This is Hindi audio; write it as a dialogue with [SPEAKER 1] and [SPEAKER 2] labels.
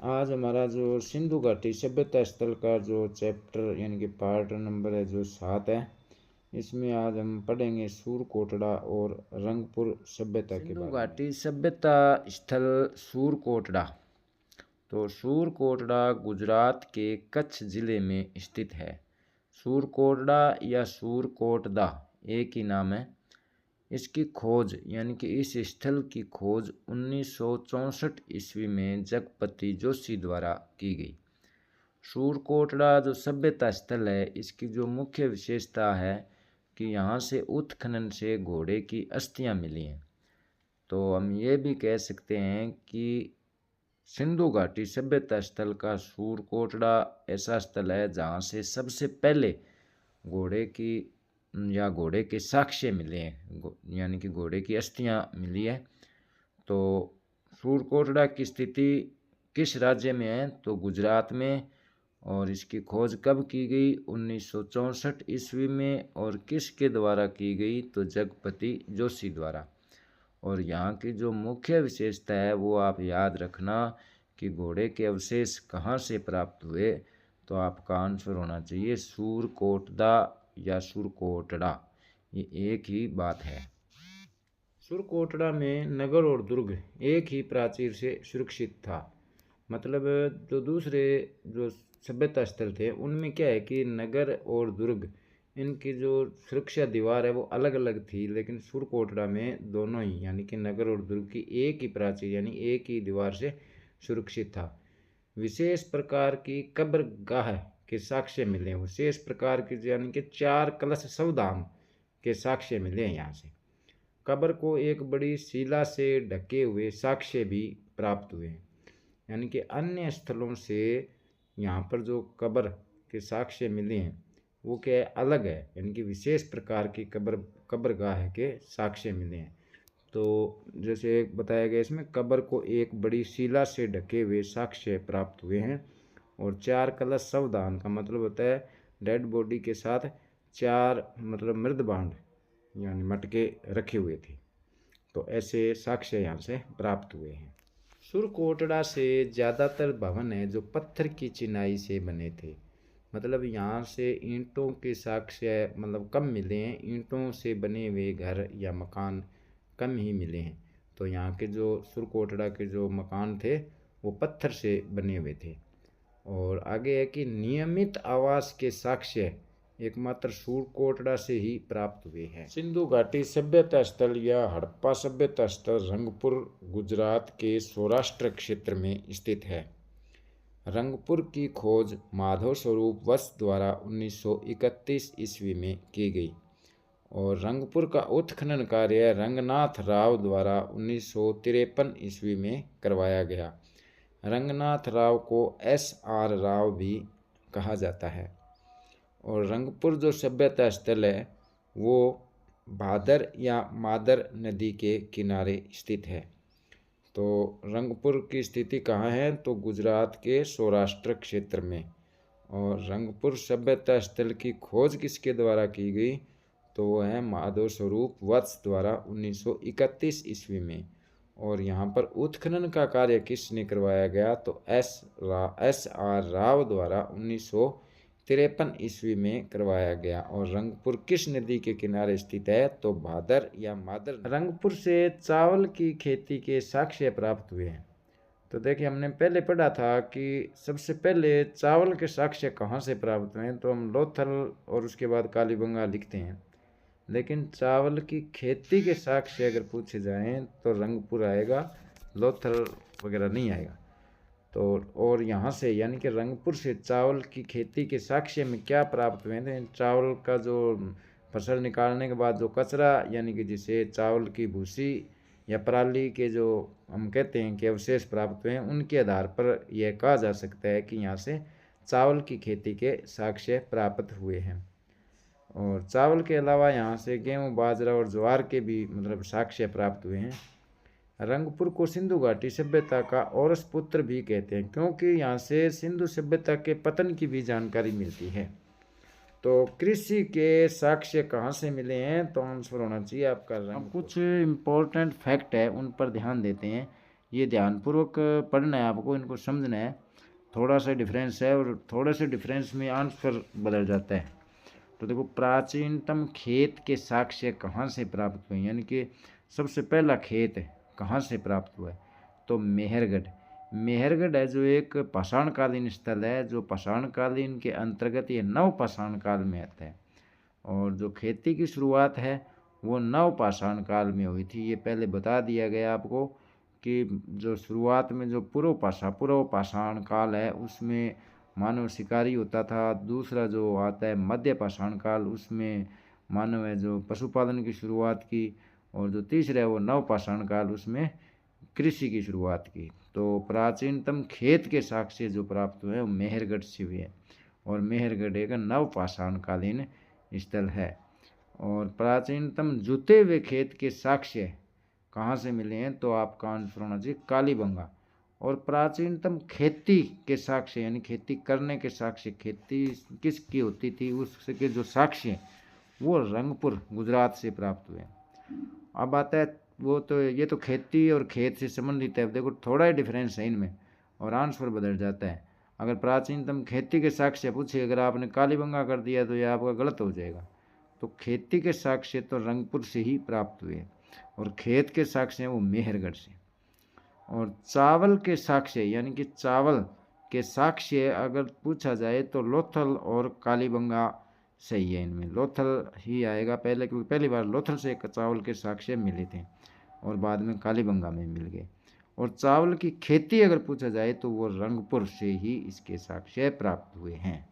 [SPEAKER 1] आज हमारा जो सिंधु घाटी सभ्यता स्थल का जो चैप्टर यानी कि पार्ट नंबर है जो 7 है, इसमें आज हम पढ़ेंगे सूरकोटड़ा और रंगपुर सभ्यता के बारे में। सिंधु घाटी सभ्यता स्थल सूरकोटड़ा। तो सूरकोटड़ा गुजरात के कच्छ जिले में स्थित है। सूरकोटड़ा या सूरकोटदा एक ही नाम है। इसकी खोज यानी कि इस स्थल की खोज 1964 ईस्वी में जगपति जोशी द्वारा की गई। सूरकोटड़ा जो सभ्यता स्थल है, इसकी जो मुख्य विशेषता है कि यहाँ से उत्खनन से घोड़े की अस्थियाँ मिली हैं। तो हम ये भी कह सकते हैं कि सिंधु घाटी सभ्यता स्थल का सूरकोटड़ा ऐसा स्थल है जहाँ से सबसे पहले घोड़े की या घोड़े के साक्ष्य मिले हैं, यानी कि घोड़े की अस्थियाँ मिली है। तो सूरकोटड़ा की स्थिति किस राज्य में है? तो गुजरात में। और इसकी खोज कब की गई? 1964 ईस्वी में। और किसके द्वारा की गई? तो जगपति जोशी द्वारा। और यहाँ की जो मुख्य विशेषता है वो आप याद रखना कि घोड़े के अवशेष कहाँ से प्राप्त हुए। तो आपका आंसर होना चाहिए सूरकोटड़ा या सूरकोटड़ा, ये एक ही बात है। सूरकोटड़ा में नगर और दुर्ग एक ही प्राचीर से सुरक्षित था। मतलब जो दूसरे जो सभ्यता स्थल थे उनमें क्या है कि नगर और दुर्ग इनकी जो सुरक्षा दीवार है वो अलग अलग थी, लेकिन सूरकोटड़ा में दोनों ही यानी कि नगर और दुर्ग की एक ही प्राचीर यानी एक ही दीवार से सुरक्षित था। विशेष प्रकार की कब्रगाह के साक्ष्य मिले, विशेष प्रकार की यानी कि 4 कलश सावधान के साक्ष्य मिले हैं। यहाँ से कब्र को एक बड़ी शिला से ढके हुए साक्ष्य भी प्राप्त हुए हैं। यानी कि अन्य स्थलों से यहाँ पर जो कब्र के साक्ष्य मिले हैं वो क्या अलग है, यानी कि विशेष प्रकार की कब्रगाह के साक्ष्य मिले हैं। तो जैसे बताया गया इसमें कब्र को एक बड़ी शिला से ढके हुए साक्ष्य प्राप्त हुए हैं। और 4 कलश सावधान का मतलब होता है डेड बॉडी के साथ 4 मतलब मृद भांड यानी मटके रखे हुए थे। तो ऐसे साक्ष्य यहाँ से प्राप्त हुए हैं। सूरकोटड़ा से ज़्यादातर भवन है जो पत्थर की चिनाई से बने थे। मतलब यहाँ से ईंटों के साक्ष्य मतलब कम मिले हैं, ईंटों से बने हुए घर या मकान कम ही मिले हैं। तो यहाँ के जो सूरकोटड़ा के जो मकान थे वो पत्थर से बने हुए थे। और आगे है कि नियमित आवास के साक्ष्य एकमात्र सूरकोटड़ा से ही प्राप्त हुए हैं। सिंधु घाटी सभ्यता स्थल या हड़प्पा सभ्यता स्थल रंगपुर गुजरात के सौराष्ट्र क्षेत्र में स्थित है। रंगपुर की खोज माधव स्वरूप वत्स द्वारा 1931 ईस्वी में की गई और रंगपुर का उत्खनन कार्य रंगनाथ राव द्वारा 1953 ईस्वी में करवाया गया। रंगनाथ राव को SR राव भी कहा जाता है। और रंगपुर जो सभ्यता स्थल है वो भादर या मादर नदी के किनारे स्थित है। तो रंगपुर की स्थिति कहाँ है? तो गुजरात के सौराष्ट्र क्षेत्र में। और रंगपुर सभ्यता स्थल की खोज किसके द्वारा की गई? तो वो है माधव स्वरूप वत्स द्वारा 1931 ईस्वी में। और यहाँ पर उत्खनन का कार्य किसने करवाया गया? तो SR राव द्वारा 1953 ईस्वी में करवाया गया। और रंगपुर किस नदी के किनारे स्थित है? तो भादर या मादर। रंगपुर से चावल की खेती के साक्ष्य प्राप्त हुए हैं। तो देखिए हमने पहले पढ़ा था कि सबसे पहले चावल के साक्ष्य कहाँ से प्राप्त हुए हैं, तो हम लोथल और उसके बाद कालीबंगा लिखते हैं। लेकिन चावल की खेती के साक्ष्य अगर पूछे जाएं तो रंगपुर आएगा, लोथल वगैरह नहीं आएगा। तो और यहाँ से यानी कि रंगपुर से चावल की खेती के साक्ष्य में क्या प्राप्त हुए थे? चावल का जो फसल निकालने के बाद जो कचरा यानी कि जिसे चावल की भूसी या पराली के जो हम कहते हैं कि अवशेष प्राप्त हुए हैं, उनके आधार पर यह कहा जा सकता है कि यहाँ से चावल की खेती के साक्ष्य प्राप्त हुए हैं। और चावल के अलावा यहाँ से गेहूँ, बाजरा और ज्वार के भी मतलब साक्ष्य प्राप्त हुए हैं। रंगपुर को सिंधु घाटी सभ्यता का औरस पुत्र भी कहते हैं क्योंकि यहाँ से सिंधु सभ्यता के पतन की भी जानकारी मिलती है। तो कृषि के साक्ष्य कहाँ से मिले हैं? तो आंसर होना चाहिए आपका रंगपुर। कुछ इम्पोर्टेंट फैक्ट है उन पर ध्यान देते हैं ये ध्यानपूर्वक पढ़ना है आपको, इनको समझना है। थोड़ा सा डिफरेंस है और थोड़े से डिफरेंस में आंसर बदल जाता है। तो देखो, प्राचीनतम खेत के साक्ष्य कहाँ से प्राप्त हुए, यानी कि सबसे पहला खेत कहाँ से प्राप्त हुआ है, तो मेहरगढ़। मेहरगढ़ है जो एक पाषाणकालीन स्थल है, जो पाषाणकालीन के अंतर्गत ये नव पाषाण काल में आता है। और जो खेती की शुरुआत है वो नव पाषाण काल में हुई थी। ये पहले बता दिया गया आपको कि जो शुरुआत में जो पूर्व पाषाण काल है उसमें मानव शिकारी होता था। दूसरा जो आता है मध्य पाषाण काल, उसमें मानव है जो पशुपालन की शुरुआत की। और जो तीसरा है वो नव पाषाण काल, उसमें कृषि की शुरुआत की। तो प्राचीनतम खेत के साक्ष्य जो प्राप्त हुए हैं वो मेहरगढ़ से हुए हैं। और मेहरगढ़ एक नव पाषाणकालीन स्थल है। और प्राचीनतम जुते हुए खेत के साक्ष्य कहाँ से मिले हैं, तो आपका आंसर होना चाहिए कालीबंगा। और प्राचीनतम खेती के साक्ष्य, यानी खेती करने के साक्ष्य, खेती किसकी होती थी उसके जो साक्ष्य वो रंगपुर गुजरात से प्राप्त हुए। अब आता है वो, तो ये तो खेती और खेत से संबंधित है। देखो थोड़ा ही डिफरेंस है इनमें और आंसर बदल जाता है। अगर प्राचीनतम खेती के साक्ष्य पूछे, अगर आपने कालीबंगा कर दिया तो यह आपका गलत हो जाएगा। तो खेती के साक्ष्य तो रंगपुर से ही प्राप्त हुए और खेत के साक्ष्य हैं वो मेहरगढ़ से। और चावल के साक्ष्य, यानी कि चावल के साक्ष्य अगर पूछा जाए तो लोथल और कालीबंगा सही है। इनमें लोथल ही आएगा पहले, क्योंकि पहली बार लोथल से चावल के साक्ष्य मिले थे और बाद में कालीबंगा में मिल गए। और चावल की खेती अगर पूछा जाए तो वो रंगपुर से ही इसके साक्ष्य प्राप्त हुए हैं।